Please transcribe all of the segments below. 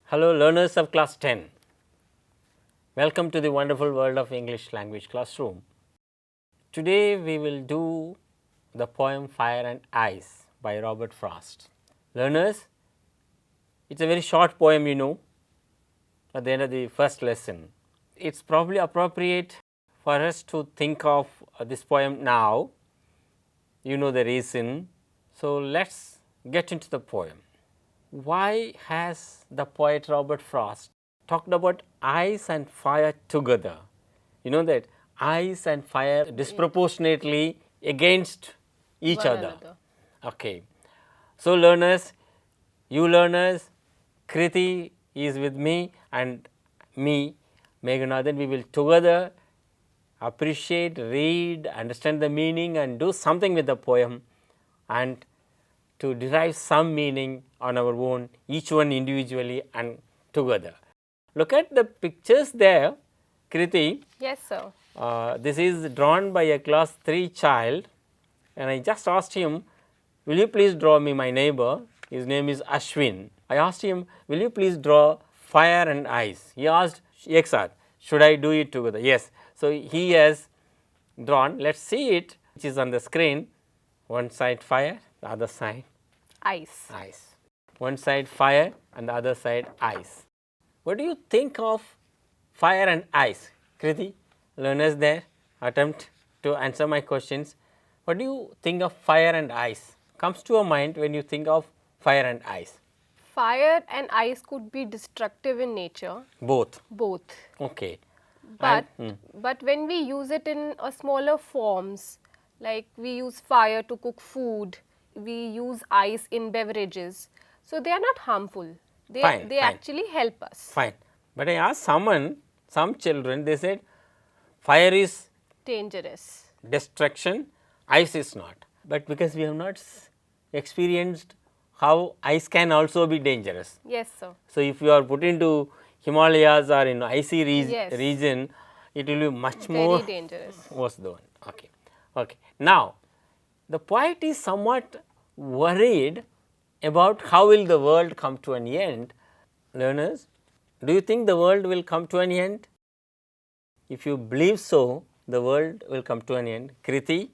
Hello learners of class 10, welcome to the wonderful world of English language classroom. Today we will do the poem Fire and Ice by Robert Frost. Learners, it is a very short poem at the end of the first lesson. It is probably appropriate for us to think of this poem now, you know the reason. So, let us get into the poem. Why has the poet Robert Frost talked about ice and fire together? You know that ice and fire disproportionately against each One other. another. Okay. So, learners, you learners, Kriti is with me and me, Meghanathan, we will together appreciate, read, understand the meaning and do something with the poem and to derive some meaning on our own, each one individually and together. Look at the pictures there, Kriti. Yes, sir. This is drawn by a class 3 child and I just asked him, will you please draw me my neighbor? His name is Ashwin. I asked him, will you please draw fire and ice? He asked, yes sir, should I do it together? Yes. So, he has drawn, let us see it, which is on the screen, one side fire, the other side Ice. ice. One side fire and the other side ice. What do you think of fire and ice? Kriti, learners there, attempt to answer my questions. What do you think of fire and ice? Comes to your mind when you think of fire and ice? Fire and ice could be destructive in nature, Both. both. Okay. But And, but when we use it in a smaller forms, like we use fire to cook food, we use ice in beverages, so they are not harmful. They Fine, they fine. actually help us. fine. But I asked some children, they said fire is Dangerous. destruction, ice is not. But because we have not experienced how ice can also be dangerous. Yes, sir. So, if you are put into Himalayas or in icy Yes. region, it will be much Very more dangerous. worse than one. Okay. Okay. Now, the poet is somewhat worried about how will the world come to an end. Learners, do you think the world will come to an end? If you believe so, the world will come to an end. Kriti,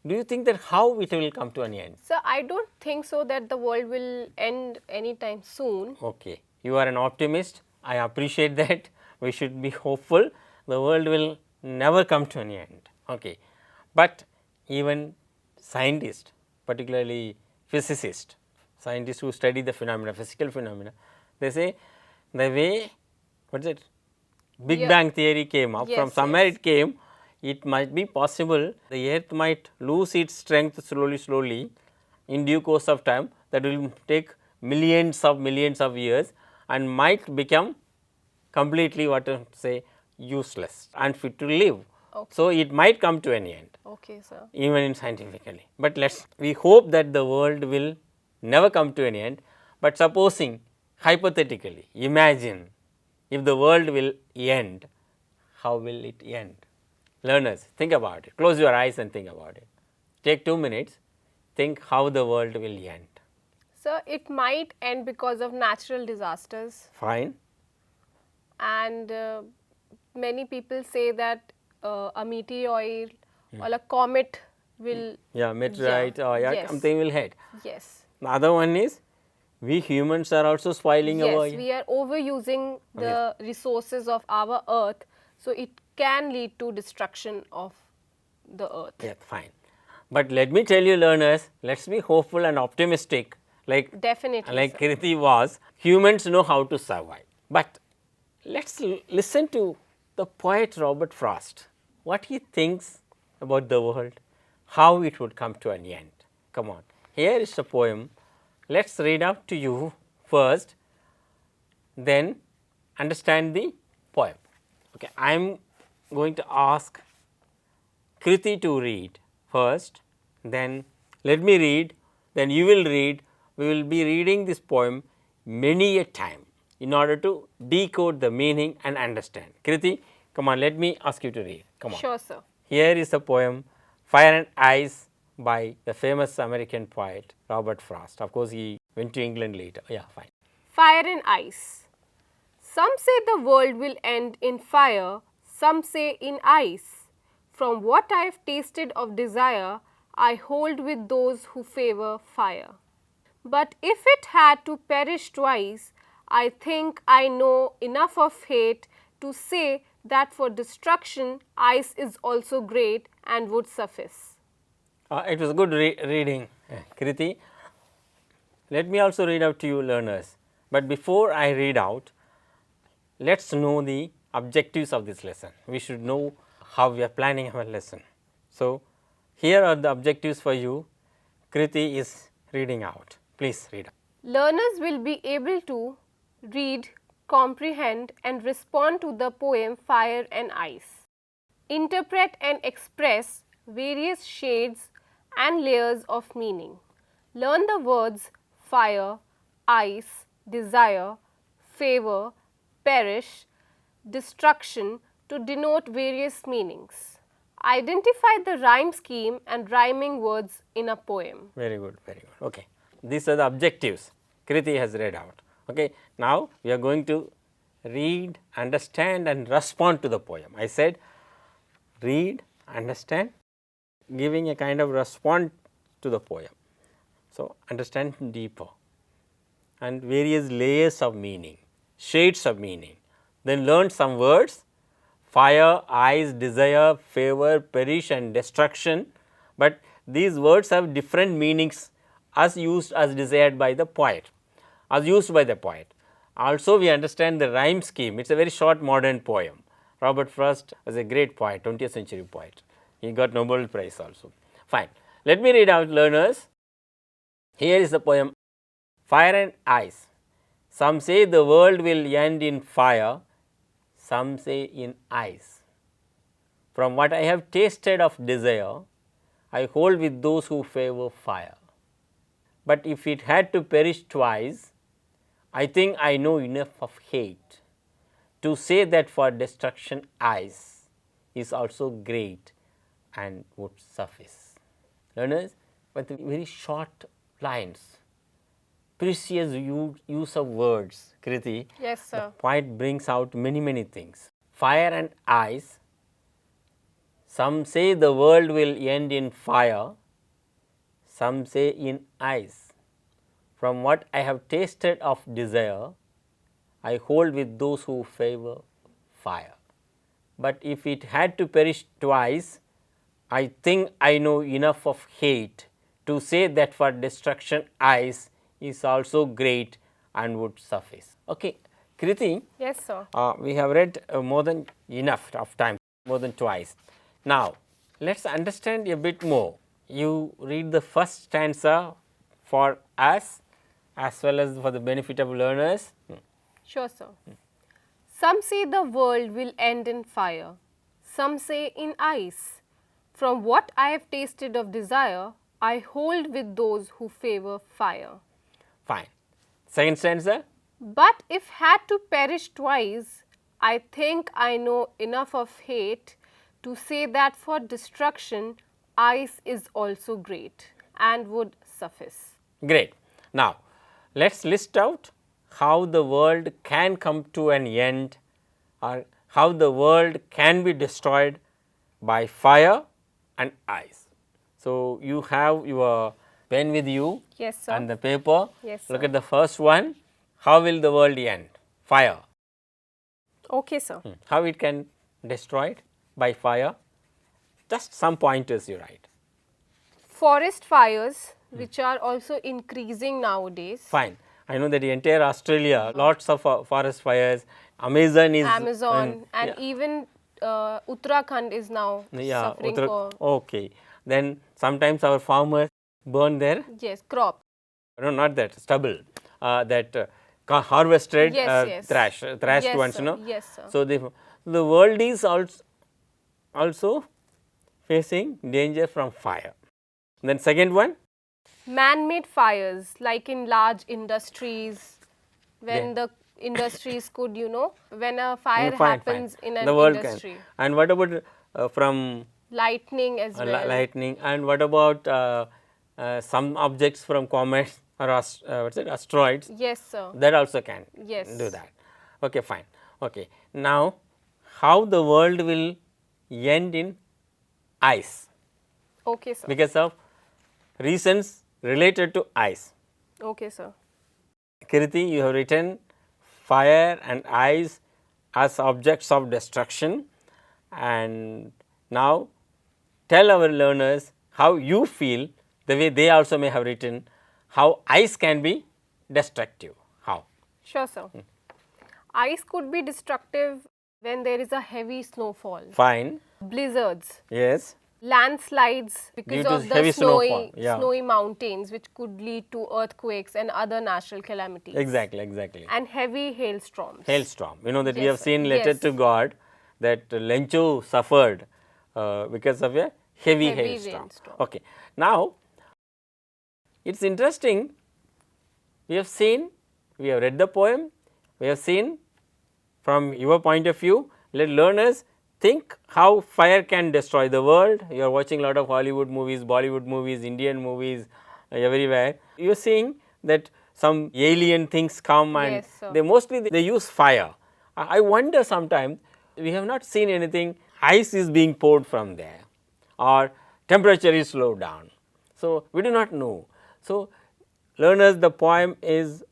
do you think that how it will come to an end? So I don't think so that the world will end anytime soon. Okay, you are an optimist. I appreciate that. We should be hopeful. The world will never come to an end. Okay, but even scientists, particularly physicists, scientists who study the phenomena, physical phenomena, they say the way what is it? Big Yeah. Bang theory came up. From Yes, somewhere yes. it came. It might be possible the earth might lose its strength slowly in due course of time, that will take millions of years and might become completely what to say useless, unfit to live. Okay. So, it might come to an end Okay, sir. even in scientifically, but we hope that the world will never come to an end, but supposing hypothetically imagine if the world will end, how will it end? Learners, think about it, close your eyes and think about it, take 2 minutes, think how the world will end. So it might end because of natural disasters, Fine. and many people say that a meteor or a comet will. Yeah, meteorite or yes. something will hit. Yes. The other one is we humans are also spoiling our. Yes, we are overusing the resources of our earth, so it can lead to destruction of the earth. Yeah, fine. But let me tell you learners, let us be hopeful and optimistic like Definitely, sir. Kriti was. Humans know how to survive. But let us listen to the poet Robert Frost, what he thinks about the world, how it would come to an end. Come on, here is the poem. Let us read out to you first, then understand the poem. Okay, I am going to ask Kriti to read first, then let me read, then you will read. We will be reading this poem many a time in order to decode the meaning and understand. Kriti, come on, let me ask you to read. Come on. Sure, sir. Here is the poem Fire and Ice by the famous American poet Robert Frost. Of course, he went to England later. Yeah, fine. Fire and ice. Some say the world will end in fire, some say in ice. From what I have tasted of desire, I hold with those who favor fire. But if it had to perish twice, I think I know enough of hate to say that for destruction, ice is also great and would suffice. It was good reading, Kriti. Let me also read out to you, learners. But before I read out, let us know the objectives of this lesson. We should know how we are planning our lesson. So, here are the objectives for you. Kriti is reading out. Please read out. Learners will be able to read, comprehend and respond to the poem Fire and Ice. Interpret and express various shades and layers of meaning. Learn the words fire, ice, desire, favor, perish, destruction to denote various meanings. Identify the rhyme scheme and rhyming words in a poem. Very good, very good. Okay. These are the objectives Kriti has read out. Okay. Now, we are going to read, understand and respond to the poem. I said read, understand, giving a kind of response to the poem. So, understand deeper and various layers of meaning, shades of meaning. Then learn some words fire, ice, desire, favor, perish and destruction, but these words have different meanings as used as desired by the poet, as used by the poet. Also we understand the rhyme scheme, it is a very short modern poem. Robert Frost was a great poet, 20th century poet. He got Nobel Prize also. Fine. Let me read out, learners. Here is the poem Fire and Ice. Some say the world will end in fire, some say in ice. From what I have tasted of desire, I hold with those who favor fire. But if it had to perish twice, I think I know enough of hate to say that for destruction ice is also great and would suffice. Learners, with very short lines, precious use of words, Kriti. Yes, sir. The poet brings out many things. Fire and ice. Some say the world will end in fire, some say in ice. From what I have tasted of desire, I hold with those who favor fire. But if it had to perish twice, I think I know enough of hate to say that for destruction ice is also great and would suffice. Okay, Kriti. Yes, sir. We have read more than enough of time, more than twice. Now, let us understand a bit more. You read the first stanza for us as well as for the benefit of learners. Sure, sir. Some say the world will end in fire, some say in ice. From what I have tasted of desire, I hold with those who favor fire. Fine. Second stanza. But if had to perish twice, I think I know enough of hate to say that for destruction, ice is also great and would suffice. Great. Now, let us list out how the world can come to an end or how the world can be destroyed by fire and ice. So, you have your pen with you. Yes, sir. And the paper. Yes, Look sir. at the first one. How will the world end? Fire. Okay, sir. How it can destroy it? By fire? Just some pointers you write. Forest fires, which are also increasing nowadays. Fine. I know that the entire Australia, lots of forest fires, Amazon is Amazon and yeah. even Uttarakhand is now suffering for okay. Then sometimes our farmers burn their, crop. no, not that, stubble, that harvested Yes. thrashed Yes, ones, sir. no? Yes, sir. So, the world is also facing danger from fire. Then second one, Man-made fires like in large industries, when the industries could, when a fire happens in an the world industry. can. And what about from Lightning as well. lightning, and what about some objects from comets or asteroids? Yes, sir. That also can Yes. do that. Okay, fine. Okay. Now, how the world will end in ice Okay, sir. because of reasons related to ice. Okay, sir. Kirti, you have written fire and ice as objects of destruction, and now tell our learners how you feel the way they also may have written how ice can be destructive. How? Sure, sir. Ice could be destructive when there is a heavy snowfall, Fine. blizzards, Yes. landslides because Due to of the heavy snowfall, snowy, yeah. snowy mountains, which could lead to earthquakes and other natural calamities. Exactly, exactly. And heavy hailstorms. Hailstorm. You know that we Yes, have sir. seen letter Yes. to God that Lencho suffered because of a heavy Heavy hailstorm. rainstorm. Okay. Now, it is interesting, we have seen, we have read the poem, we have seen from your point of view, let learners think how fire can destroy the world. You are watching a lot of Hollywood movies, Bollywood movies, Indian movies everywhere. You are seeing that some alien things come and Yes, sir. they mostly they use fire. I wonder sometimes we have not seen anything, ice is being poured from there or temperature is slowed down. So, we do not know. So, learners, the poem is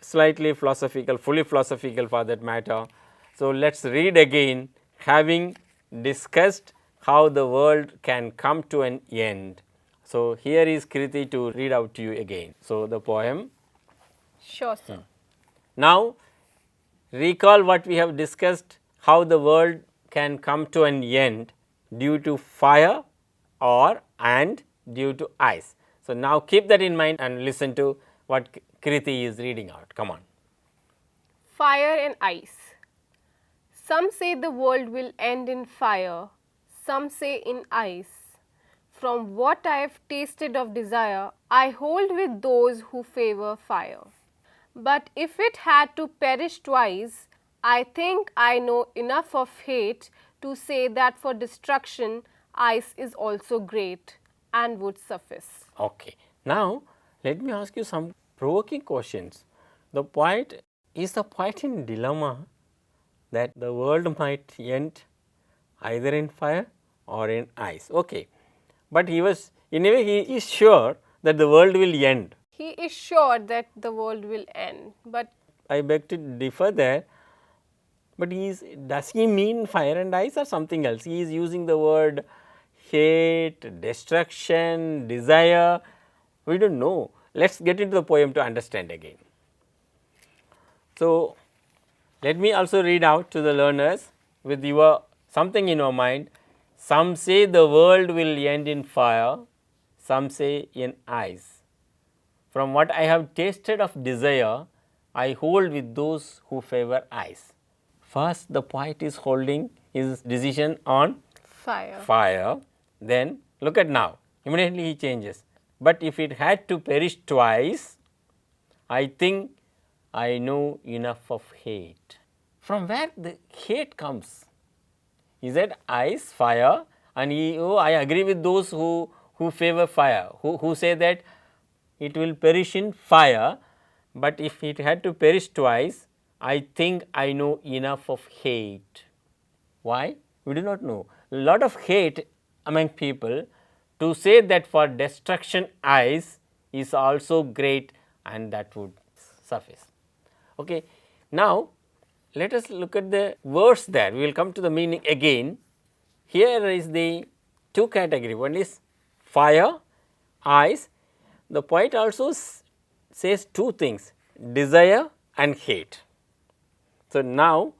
slightly philosophical, fully philosophical for that matter. So, let us read again, having discussed how the world can come to an end. So, here is Kriti to read out to you again. So, the poem. Sure, sir. Now, recall what we have discussed, how the world can come to an end due to fire or and due to ice. So, now keep that in mind and listen to what Kriti is reading out. Come on. Fire and ice. Some say the world will end in fire, some say in ice. From what I have tasted of desire, I hold with those who favor fire. But if it had to perish twice, I think I know enough of hate to say that for destruction, ice is also great and would suffice. Okay. Now, let me ask you some provoking questions. The poet, is the poet in dilemma that the world might end either in fire or in ice? Okay. But he was, in a way, he is sure that the world will end. He is sure that the world will end, but I beg to differ there, but does he mean fire and ice or something else? He is using the word hate, destruction, desire, we do not know. Let us get into the poem to understand again. So, let me also read out to the learners with your something in your mind. Some say the world will end in fire, some say in ice. From what I have tasted of desire, I hold with those who favor ice. First, the poet is holding his decision on fire. Then look at now, immediately he changes. But if it had to perish twice, I think I know enough of hate. From where the hate comes? He said ice, fire, and I agree with those who favor fire, who say that it will perish in fire, but if it had to perish twice, I think I know enough of hate. Why? We do not know. A lot of hate among people to say that for destruction ice is also great and that would suffice. Okay. Now, let us look at the words there, we will come to the meaning again. Here is the two category, one is fire, ice. The poet also says two things, desire and hate. So, now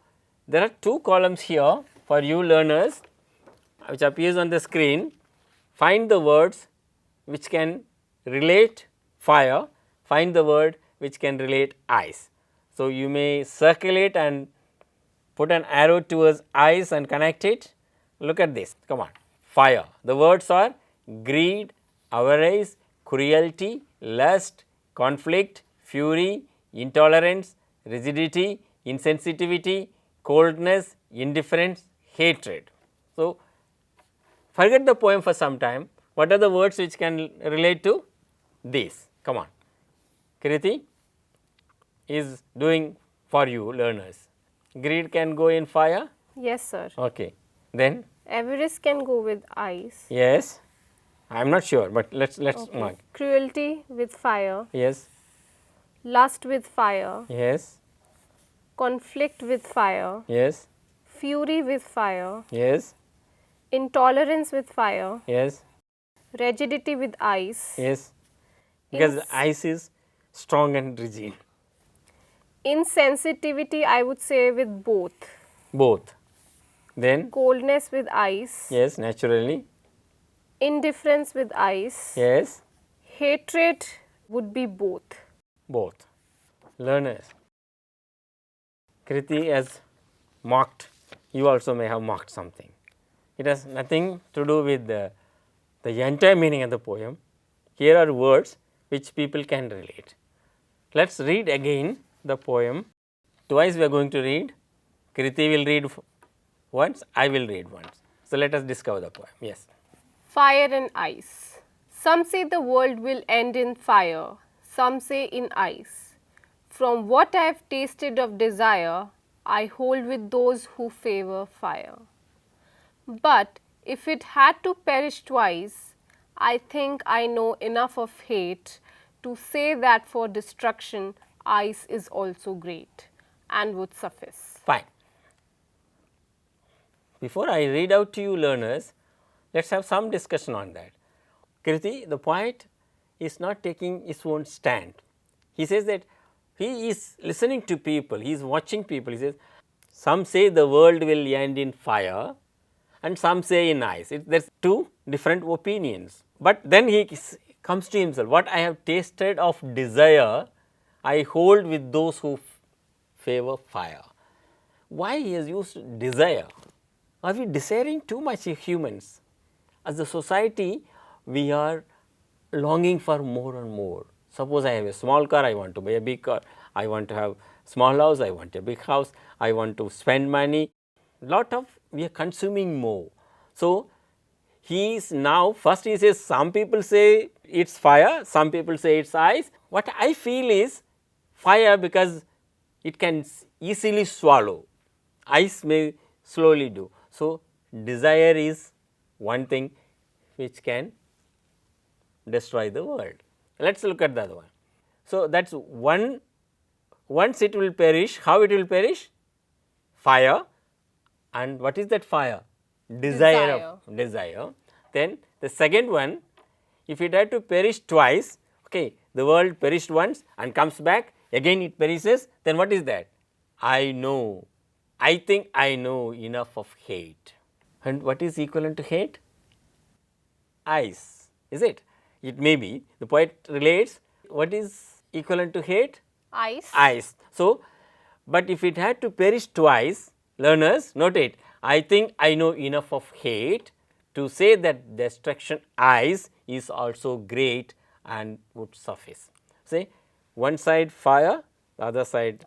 there are two columns here for you learners which appears on the screen. Find the words which can relate fire, find the word which can relate ice. So, you may circulate and put an arrow towards ice and connect it. Look at this, come on. Fire, the words are greed, avarice, cruelty, lust, conflict, fury, intolerance, rigidity, insensitivity, coldness, indifference, hatred. So, forget the poem for some time. What are the words which can relate to these? Come on. Kriti is doing for you learners. Greed can go in fire? Yes, sir. Okay. Then? Avarice can go with ice. Yes. I am not sure, but let's Okay. mark. Cruelty with fire. Yes. Lust with fire. Yes. Conflict with fire. Yes. Fury with fire. Yes. Intolerance with fire. Yes. Rigidity with ice. Yes. Because Ins- ice is strong and rigid. Insensitivity, I would say, with both. Both. Then? Coldness with ice. Yes, naturally. Indifference with ice. Yes. Hatred would be both. Both. Learners. Kriti has mocked. You also may have mocked something. It has nothing to do with the entire meaning of the poem. Here are words which people can relate. Let us read again the poem. Twice we are going to read. Kriti will read once, I will read once. So, let us discover the poem. Yes. Fire and ice. Some say the world will end in fire, some say in ice. From what I have tasted of desire, I hold with those who favor fire. But if it had to perish twice, I think I know enough of hate to say that for destruction, ice is also great and would suffice. Fine. Before I read out to you learners, let us have some discussion on that. Kriti, the poet is not taking his own stand. He says that he is listening to people, he is watching people. He says, some say the world will end in fire and some say in ice. There is two different opinions. But then he comes to himself, what I have tasted of desire, I hold with those who favor fire. Why he has used desire? Are we desiring too much humans? As a society, we are longing for more and more. Suppose I have a small car, I want to buy a big car. I want to have small house, I want a big house. I want to spend money. We are consuming more. So, he is now, first he says some people say it is fire, some people say it is ice. What I feel is fire because it can easily swallow, ice may slowly do. So, desire is one thing which can destroy the world. Let us look at the other one. So, that is one, once it will perish, how it will perish? Fire, and what is that fire? Desire. Then the second one, if it had to perish twice, okay, the world perished once and comes back, again it perishes, then what is that? I know, I think I know enough of hate. And what is equivalent to hate? Ice, is it? It may be, the poet relates, what is equivalent to hate? Ice. Ice. So, but if it had to perish twice, learners, note it, I think I know enough of hate to say that destruction ice is also great and would suffice. Say, one side fire, the other side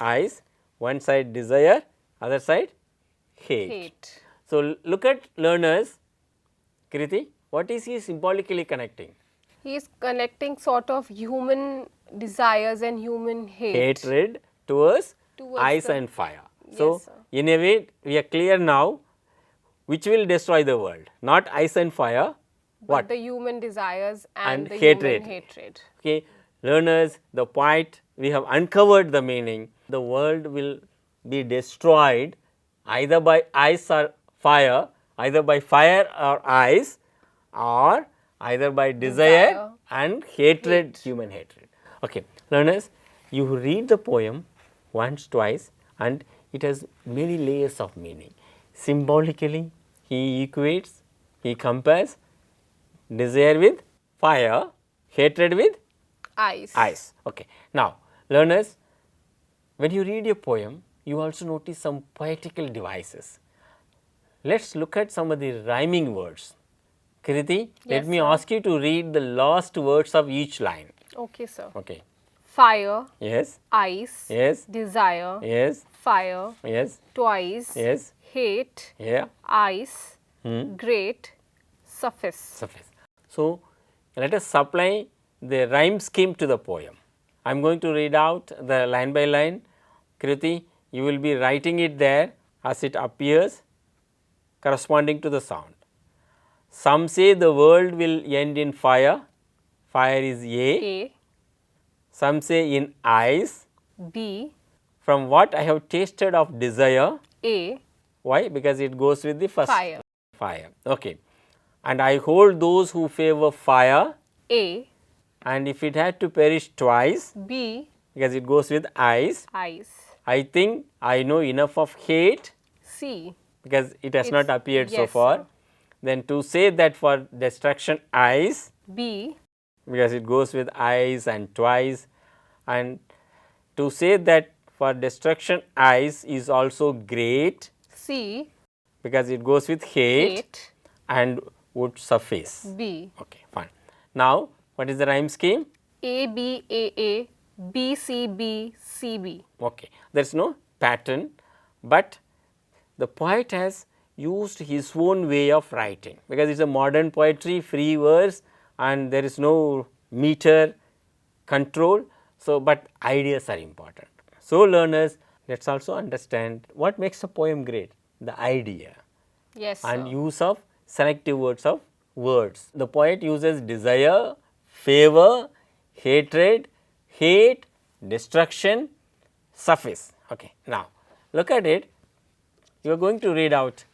ice, one side desire, other side hate. So, look at learners, Kriti, what is he symbolically connecting? He is connecting sort of human desires and human hate. Hatred towards ice and fire. So, in a way we are clear now which will destroy the world, not ice and fire, but the human desires and the hatred. Human hatred. Okay. Learners, the point we have uncovered the meaning, the world will be destroyed either by ice or fire, either by fire or ice, or either by desire and hatred, human hatred. Okay. Learners, you read the poem once, twice, and it has many layers of meaning. Symbolically, he equates, he compares desire with fire, hatred with ice. Okay. Now, learners, when you read a poem, you also notice some poetical devices. Let us look at some of the rhyming words. Kriti, let me ask you to read the last words of each line. Okay, sir. Okay. Fire. Yes. Ice. Yes. Desire. Yes. Fire. Yes. Twice. Yes. Hate. Yeah. Ice. Great. Suffice. So, let us supply the rhyme scheme to the poem. I am going to read out the line by line. Kriti, you will be writing it there as it appears corresponding to the sound. Some say the world will end in fire, fire is A. Some say in ice, B. from what I have tasted of desire, A. why? Because it goes with the first Fire. fire. Okay. And I hold those who favor fire, A. and if it had to perish twice, B. because it goes with ice, Ice. I think I know enough of hate, C. because it has not appeared so yes, far. sir. Then to say that for destruction ice, B. because it goes with ice and twice, and to say that for destruction ice is also great, C. because it goes with hate, 8. and would suffice. B. Okay, fine. Now, what is the rhyme scheme? A. B. A. A. B. C. B. C. B. Okay, there is no pattern, but the poet has used his own way of writing, because it is a modern poetry, free verse, and there is no meter control. So, but ideas are important. So, learners, let us also understand what makes a poem great, the idea Yes, and sir. use of selective words of words. The poet uses desire, favor, hatred, hate, destruction, suffice. Okay. Now, look at it. You are going to read out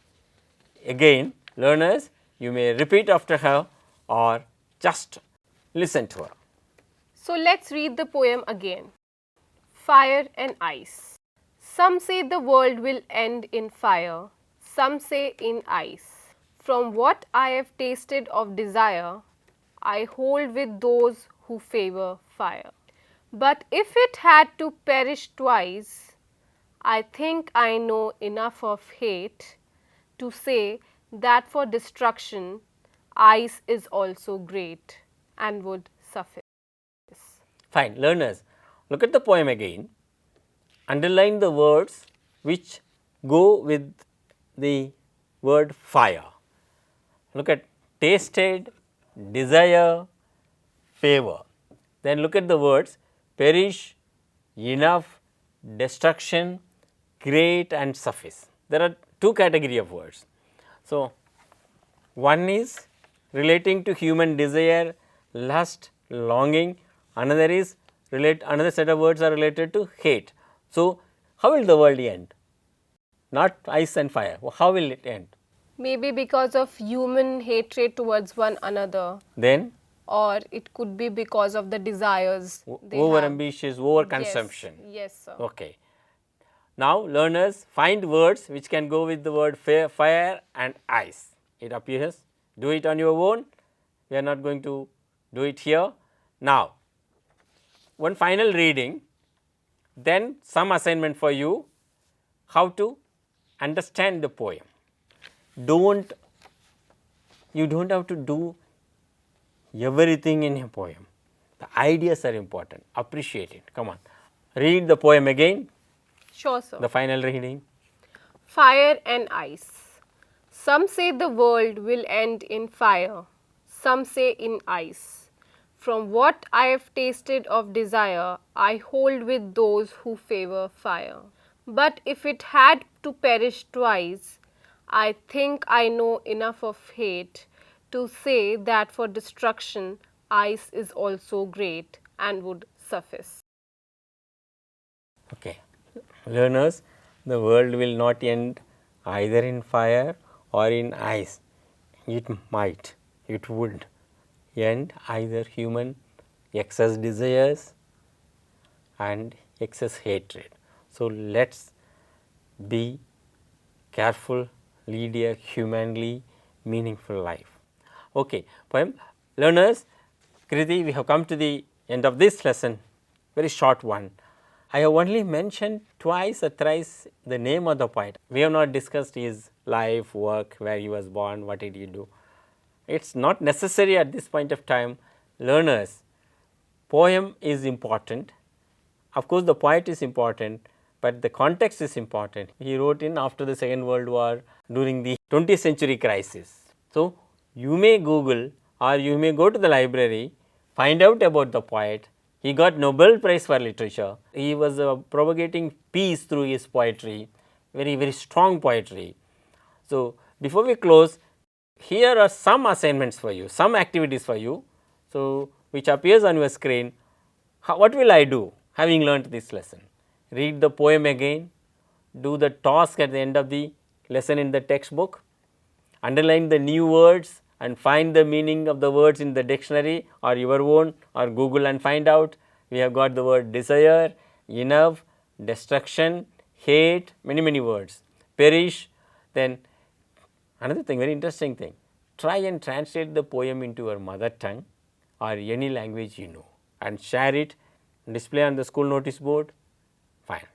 again. Learners, you may repeat after her or just listen to her. So let's read the poem again. Fire and ice. Some say the world will end in fire, some say in ice. From what I have tasted of desire, I hold with those who favor fire. But if it had to perish twice, I think I know enough of hate to say that for destruction, ice is also great and would suffice. Fine. Learners, look at the poem again. Underline the words which go with the word fire. Look at tasted, desire, favor. Then look at the words perish, enough, destruction, great and suffice. There are two category of words. So, one is relating to human desire, lust, longing. Another is another set of words are related to hate. So, how will the world end? Not ice and fire. How will it end? Maybe because of human hatred towards one another, Then or it could be because of the desires they over have. ambitious, over consumption. Yes, sir. Okay. Now, learners, find words which can go with the word fire and ice. It appears. Do it on your own. We are not going to do it here. Now, one final reading, then some assignment for you, how to understand the poem. You don't have to do everything in a poem. The ideas are important. Appreciate it. Come on. Read the poem again. Sure, sir. The final reading. Fire and ice. Some say the world will end in fire, some say in ice. From what I have tasted of desire, I hold with those who favor fire. But if it had to perish twice, I think I know enough of hate to say that for destruction, ice is also great and would suffice. Okay. Learners, the world will not end either in fire or in ice. It might, it would end either human excess desires and excess hatred. So, let us be careful, lead a humanly meaningful life. Okay. Poem. Learners, Kriti, we have come to the end of this lesson, very short one. I have only mentioned twice or thrice the name of the poet. We have not discussed his life, work, where he was born, what did he do. It is not necessary at this point of time. Learners, poem is important. Of course, the poet is important, but the context is important. He wrote in after the Second World War during the 20th century crisis. So, you may Google or you may go to the library, find out about the poet, He got Nobel Prize for Literature. He was propagating peace through his poetry, very, very strong poetry. So, before we close, here are some assignments for you, some activities for you. So, which appears on your screen. What will I do having learnt this lesson? Read the poem again, do the task at the end of the lesson in the textbook, underline the new words and find the meaning of the words in the dictionary or your own or Google and find out. We have got the word desire, enough, destruction, hate, many words, perish. Then another thing, very interesting thing, try and translate the poem into your mother tongue or any language you know and share it, display on the school notice board. Fine.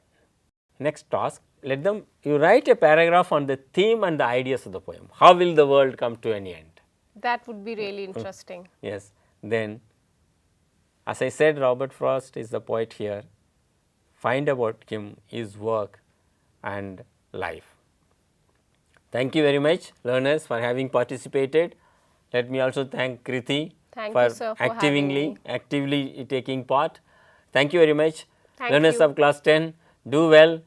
Next task, let them, you write a paragraph on the theme and the ideas of the poem. How will the world come to an end? That would be really interesting. Yes. Then, as I said, Robert Frost is the poet here. Find about him, his work and life. Thank you very much, learners, for having participated. Let me also thank Kriti Thank for you, sir, for having me. actively taking part. Thank you very much. Thank Learners you. of class 10, do well.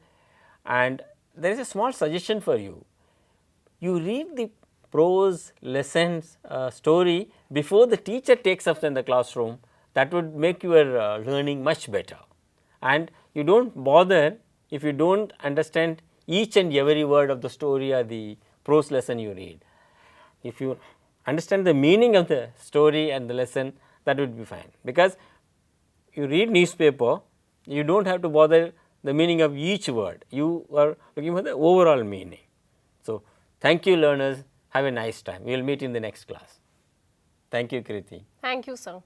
And there is a small suggestion for you. You read the prose lessons story before the teacher takes up in the classroom. That would make your learning much better. And you do not bother if you do not understand each and every word of the story or the prose lesson you read. If you understand the meaning of the story and the lesson, that would be fine, because you read newspaper, you do not have to bother the meaning of each word, you are looking for the overall meaning. So, thank you learners, have a nice time. We will meet in the next class. Thank you, Kriti. Thank you, sir.